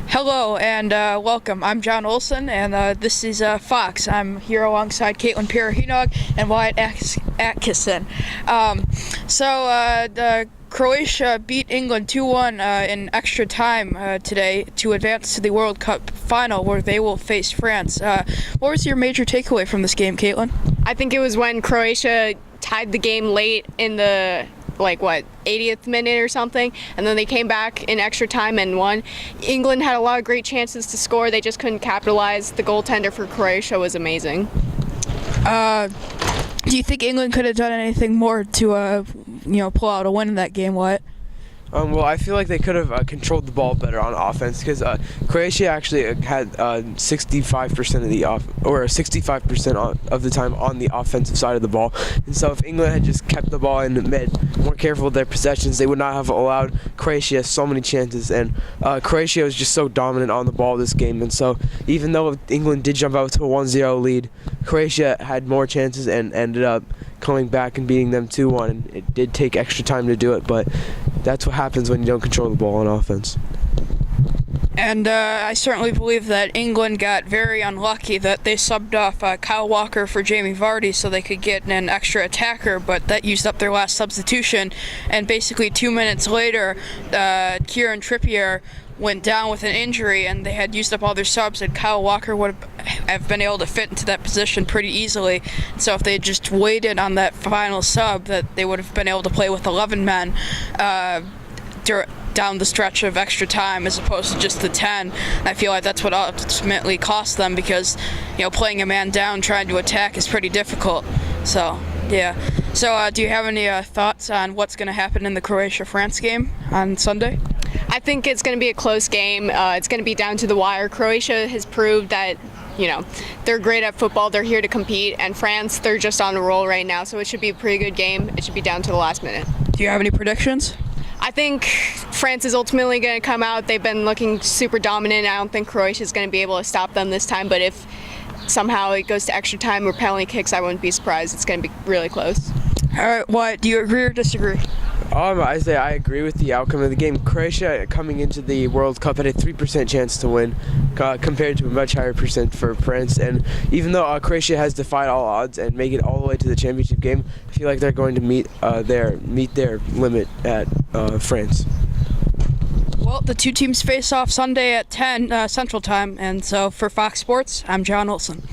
Hello and welcome. I'm John Olson, and this is Fox. I'm here alongside Caitlin Pirahinog and Wyatt Atkinson. The Croatia beat England 2-1 in extra time today to advance to the World Cup final, where they will face France. What was your major takeaway from this game, Caitlin? I think it was when Croatia tied the game late in the 80th minute or something, and then they came back in extra time and won. England had a lot of great chances to score. They just couldn't capitalize. The goaltender for Croatia was amazing. Do you think England could have done anything more to pull out a win in that game? What? Well, I feel like they could have controlled the ball better on offense, because Croatia actually had 65% of the 65% of the time on the offensive side of the ball. And so if England had just kept the ball and been more careful with their possessions, they would not have allowed Croatia so many chances. And Croatia was just so dominant on the ball this game. And so even though England did jump out to a 1-0 lead, Croatia had more chances and ended up coming back and beating them 2-1. And it did take extra time to do it, but that's what happens when you don't control the ball on offense. And I certainly believe that England got very unlucky that they subbed off Kyle Walker for Jamie Vardy so they could get an extra attacker, but that used up their last substitution. And basically 2 minutes later, Kieran Trippier went down with an injury, and they had used up all their subs, and Kyle Walker would have been able to fit into that position pretty easily. So if they had just waited on that final sub, that they would have been able to play with 11 men down the stretch of extra time as opposed to just the 10. And I feel like that's what ultimately cost them, because playing a man down trying to attack is pretty difficult. So yeah. So do you have any thoughts on what's going to happen in the Croatia-France game on Sunday? I think it's going to be a close game. It's going to be down to the wire. Croatia has proved that they're great at football. They're here to compete. And France, they're just on a roll right now. So it should be a pretty good game. It should be down to the last minute. Do you have any predictions? I think France is ultimately going to come out. They've been looking super dominant. I don't think Croatia is going to be able to stop them this time. But if somehow it goes to extra time or penalty kicks, I wouldn't be surprised. It's going to be really close. All right, what do you agree or disagree? I say I agree with the outcome of the game. Croatia coming into the World Cup had a 3% chance to win, compared to a much higher percent for France. And even though Croatia has defied all odds and make it all the way to the championship game, I feel like they're going to meet their limit at France. Well, the two teams face off Sunday at 10 Central Time, and so for Fox Sports, I'm John Olson.